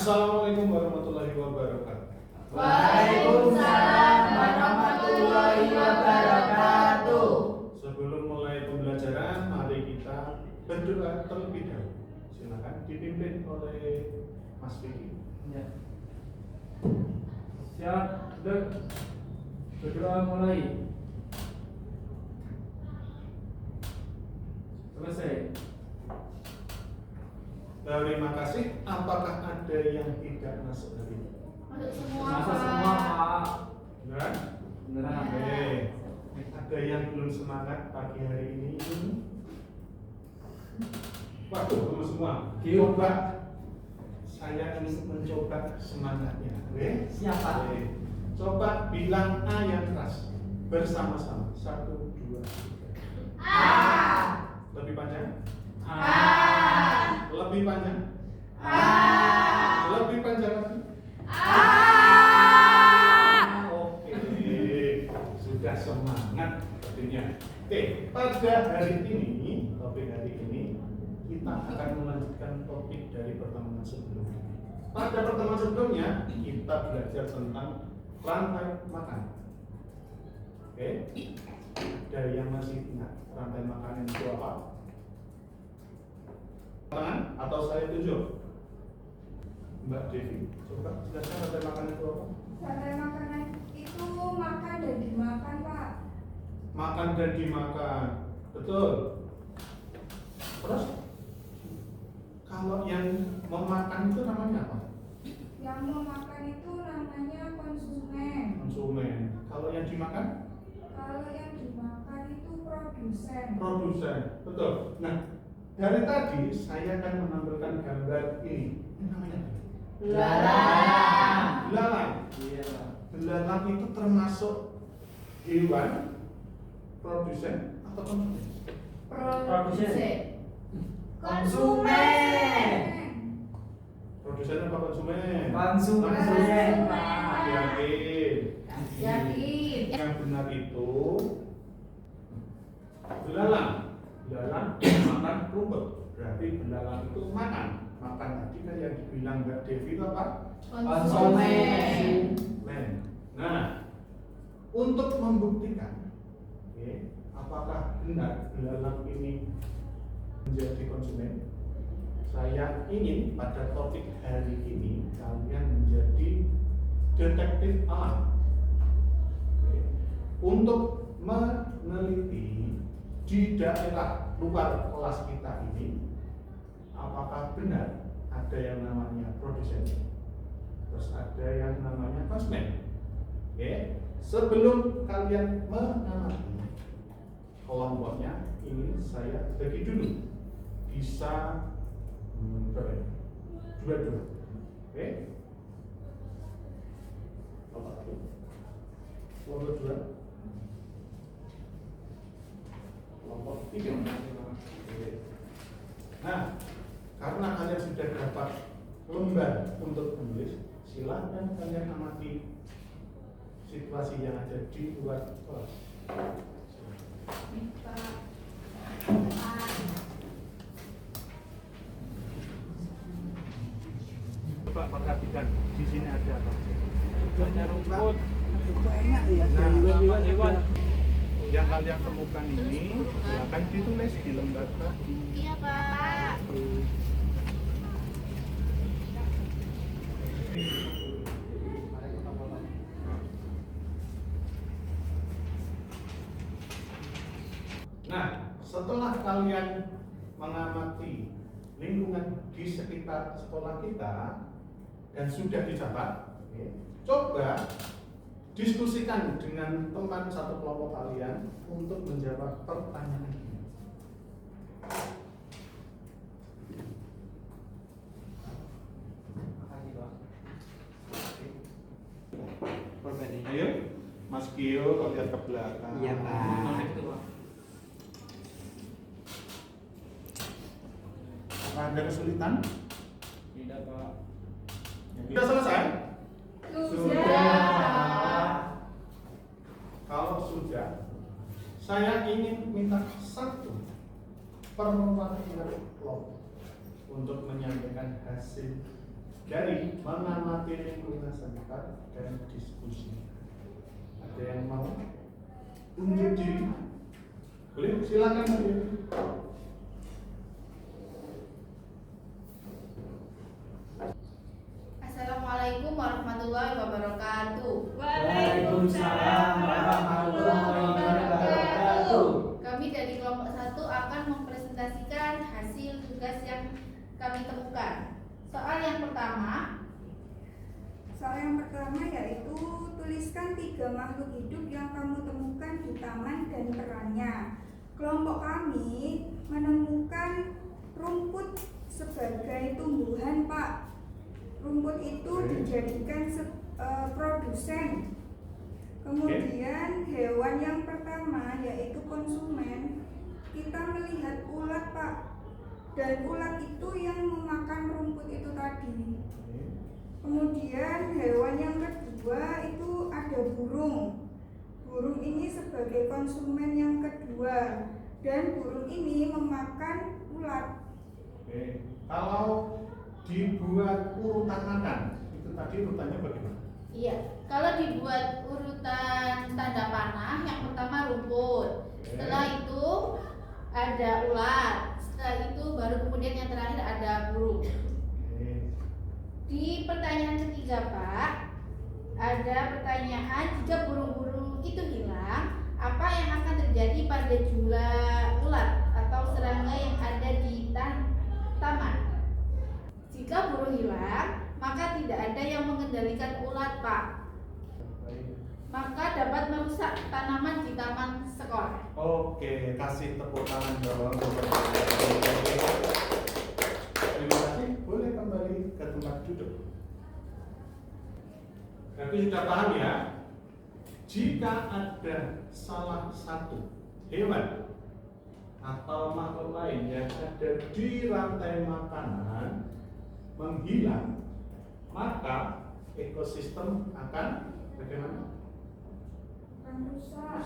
Assalamualaikum warahmatullahi wabarakatuh. Waalaikumsalam warahmatullahi wabarakatuh. Sebelum mulai pembelajaran, mari kita berdoa terlebih dahulu. Silakan dipimpin oleh Mas Vicky. Ya. Siap, berdoa mulai. Selesai. Terima kasih. Apakah ada yang tidak masuk hari ini? Masuk semua, Masa semua, Pak. Beneran? Beneran. Oke. Ada yang belum semangat pagi hari ini? Waduh, belum semua. Coba. Saya ingin mencoba semangatnya. Oke? Siapa? Oke. Coba bilang A yang keras bersama-sama. 1, 2, 3. A. Lebih panjang? A. Lebih panjang? A. Lebih panjang lagi? A. Oke, sudah semangat sepertinya. Oke, pada hari ini, topik hari ini kita akan melanjutkan topik dari pertemuan sebelumnya. Pada pertemuan sebelumnya kita belajar tentang rantai makan. Oke, ada yang masih ingat rantai makanan itu apa? Tangan atau saya tunjuk? Mbak Devi, coba jelaskan rantai makanan itu apa? Rantai makanan itu makan dan dimakan, Pak. Makan dan dimakan, betul. Terus kalau yang memakan itu namanya apa? Yang memakan itu namanya konsumen. Konsumen. Kalau yang dimakan? Kalau yang dimakan itu produsen. Produsen, betul. Nah, dari tadi saya akan menampilkan gambar ini. Ini namanya apa? Belalang. Belalang. Iya. Belalang itu termasuk hewan, produsen atau konsumen? Produsen. Konsumen. Produsen apa konsumen? Konsumen, Pak. Yakin. Yakin. Yang benar itu belalang. Belalang makan rumput. Berarti belalang itu makan. Makan tadi kan yang dibilang Mbak Devi itu apa? Konsumen. Men. Nah, untuk membuktikan, oke, apakah benar belalang ini menjadi konsumen, saya ingin pada topik hari ini kalian menjadi detektif alam. Oke. Untuk meneliti di daerah luar kelas kita ini, apakah benar ada yang namanya produsen, terus ada yang namanya konsumen. Oke. Sebelum kalian mengamati kelompoknya, ini saya bagi dulu. Bisa berapa ya? Dua. Oke. Kelompok satu, kelompok dua, kelompok tiga. Oke. Nah, karena kalian sudah dapat lembar untuk menulis, silakan kalian amati situasi yang ada di luar kelas. Coba perhatikan di sini ada apa? Banyak rumput. Banyak ya. Nah, hewan. Yang kalian temukan ini silakan ditulis di lembar tadi. Iya, Pak. Nah, setelah kalian mengamati lingkungan di sekitar sekolah kita dan sudah dicatat, oke, coba diskusikan dengan teman satu kelompok kalian untuk menjawab pertanyaan ini. Ayo, Mas Kio, kau lihat ke belakang. Iya, Pak. Apa ada kesulitan? Tidak, Pak. Sudah selesai? Sudah. Kalau sudah, saya ingin minta satu perwakilan kelompok untuk menyampaikan hasil dari mengamati lingkungan sekitar dan diskusi. Ada yang mau unjuk diri? Boleh, silakan. Assalamualaikum warahmatullahi wabarakatuh. Waalaikumsalam warahmatullahi wabarakatuh. Kami dari kelompok 1 akan mempresentasikan hasil tugas yang kami temukan. Soal yang pertama yaitu tuliskan 3 makhluk hidup yang kamu temukan di taman dan perannya. Kelompok kami menemukan rumput sebagai tumbuhan, Pak. Rumput itu dijadikan produsen. Kemudian hewan yang pertama yaitu konsumen. Kita melihat ulat, Pak. Dan ulat itu yang memakan rumput itu tadi. Kemudian hewan yang kedua itu ada burung. Burung ini sebagai konsumen yang kedua. Dan burung ini memakan ulat. Oke. Kalau dibuat urutan makan, itu tadi urutannya bagaimana? Iya, kalau dibuat urutan tanda panah, yang pertama rumput. Setelah itu ada ulat. Setelah itu baru kemudian yang terakhir ada burung. Di pertanyaan ketiga, Pak, ada pertanyaan, jika burung-burung itu hilang, apa yang akan terjadi pada jumlah ulat atau serangga yang ada di taman? Jika burung hilang, maka tidak ada yang mengendalikan ulat, Pak. Maka dapat merusak tanaman di taman sekolah. Oke, kasih tepuk tangan dong. Terima kasih. Boleh kembali ke tempat duduk. Nanti sudah paham ya. Jika ada salah satu hewan atau makhluk lain yang ada di rantai makanan menghilang, maka ekosistem akan bagaimana?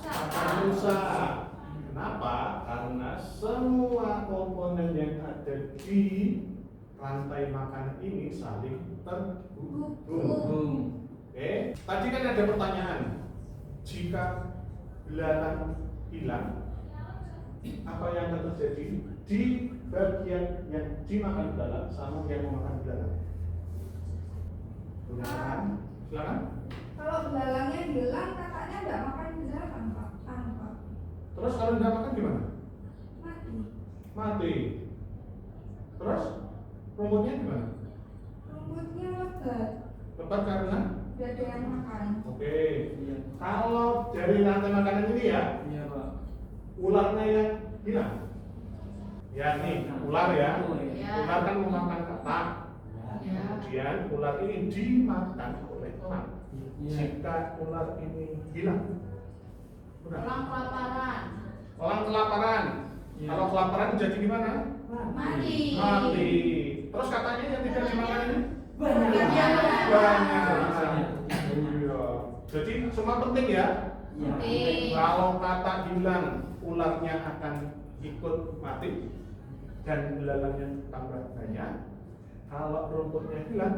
Akan rusak. Kenapa? Karena semua komponen yang ada di rantai makanan ini saling terhubung. Oke, tadi kan ada pertanyaan, jika belalang hilang, apa yang akan terjadi di bagian yang dimakan belalang sama yang memakan belalang? Silakan. Kalau belalangnya hilang, kakaknya nggak makan belalang, Pak. Terus kalau nggak makan gimana? Mati. Mati. Terus rumputnya gimana? Rumputnya lebat, Lebat karena? nggak ada yang makan. Oke. Kalau dari rantai makanan ini ya, Iya, Pak. ularnya yang hilang. Ya nih, ular ya. Ya. Ular kan memakan ketak. Ya. Kemudian ular ini dimakan oleh elang. Jika ular ini hilang, Elang kelaparan. elang kelaparan. Iya. Kalau kelaparan jadi gimana? Mati. Mati. Terus katanya yang tidak dimakan ini Banyak. banyak. Iya. Jadi semua penting ya. Penting. Kalau kata hilang, ularnya akan ikut mati dan belalangnya tambah banyak. Kalau rumputnya hilang,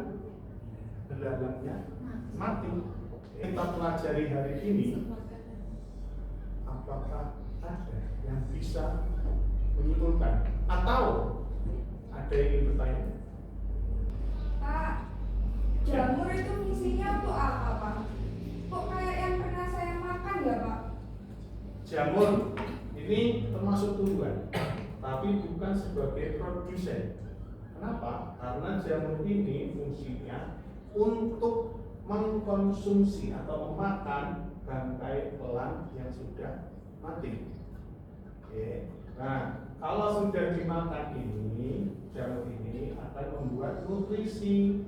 belalangnya mati. Kita pelajari hari ini, apakah ada yang bisa menyimpulkan atau ada yang ingin bertanya? Pak, jamur itu fungsinya untuk apa, Pak? Kok kayak yang pernah saya makan ya, Pak? Jamur ini termasuk tumbuhan, tapi bukan sebagai produsen. Kenapa? Karena jamur ini fungsinya untuk mengkonsumsi atau memakan bangkai elang yang sudah mati. Oke. Nah, kalau sudah dimakan ini, jamur ini akan membuat nutrisi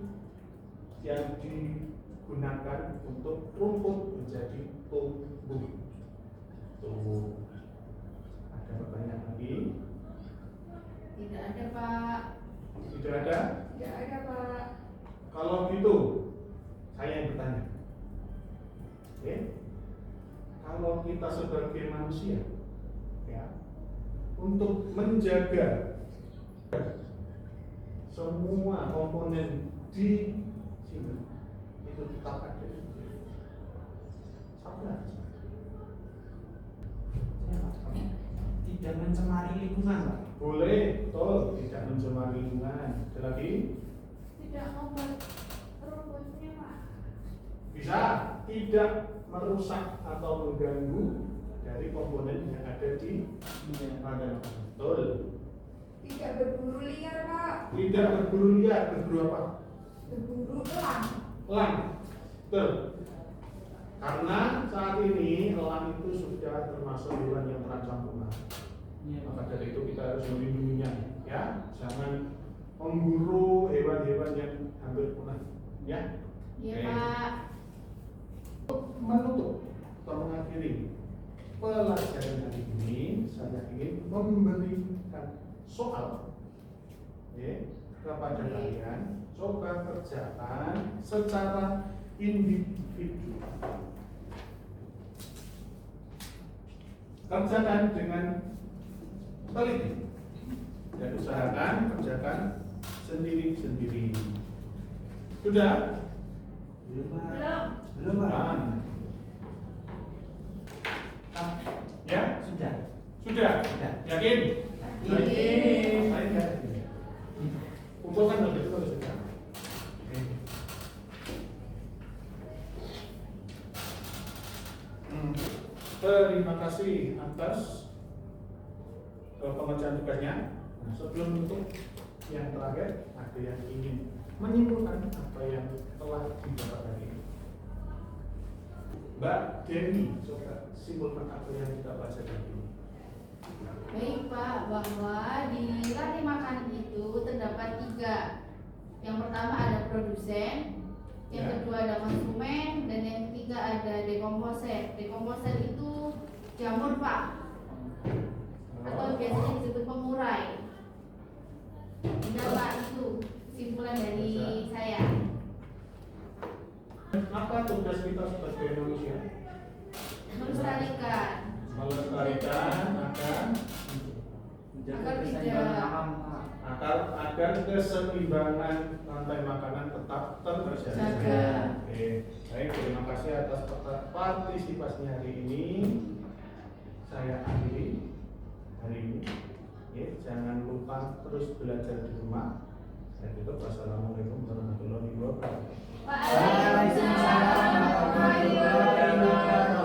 yang digunakan untuk rumput menjadi tumbuh. Tuh. Ada pertanyaan lagi? Tidak ada, Pak. Tidak ada? Nggak ada, Pak. Kalau gitu, saya yang bertanya. Oke? Kalau kita sebagai manusia, ya, untuk menjaga semua komponen di sini itu tetap ada. Sabar. Tidak mencemari lingkungan, Pak. Boleh, betul, tidak mencemari lingkungan. Ada lagi? Tidak membuat rumputnya, Pak. Bisa tidak merusak atau mengganggu dari komponen yang ada di pada betul. Tidak berburu liar, Pak. Tidak berburu liar, berburu apa? Berburu elang. Elang. Betul. Karena saat ini elang itu sudah termasuk hewan yang terancam punah. Maka dari itu kita harus melindunginya, ya. Jangan memburu hewan-hewan yang hampir punah, ya. Iya, Oke. Pak. Menutup atau mengakhiri pelajaran hari ini, saya ingin memberikan soal, ya, kepada kalian. Coba kerjakan secara individu. Kerjakan dengan teliti dan usahakan kerjakan sendiri-sendiri. Sudah? Belum, Pak. Belum. Belum, Pak. Ah, ya? Sudah. Sudah? Sudah. Yakin? Yakin. Saya yakin. Kumpulkan dulu itu kalau sudah. Terima kasih atas pengerjaan tugasnya. Nah, sebelum menutup yang terakhir, ada yang ingin menyimpulkan apa yang telah didapat hari ini. Mbak Denny, coba simpulkan apa yang kita baca hari ini. Baik, Pak, bahwa di rantai makanan itu terdapat 3. Yang pertama ada produsen, yang Ya. kedua ada konsumen, dan yang ketiga ada dekomposer. Dekomposer itu jamur, Pak, atau biasanya disebut pengurai. Udah, Pak, itu simpulan dari saya. Apa tugas kita sebagai manusia? Melestarikan. Melestarikan agar Menjaga Agar keseimbangan tidak- alam, Pak. agar keseimbangan rantai makanan tetap terjaga. Jaga. Oke, baik, terima kasih atas partisipasinya hari ini. Saya akhiri hari ini. Oke, jangan lupa terus belajar di rumah. Saya tutup. Wassalamualaikum warahmatullahi wabarakatuh. Waalaikumsalam warahmatullahi wabarakatuh.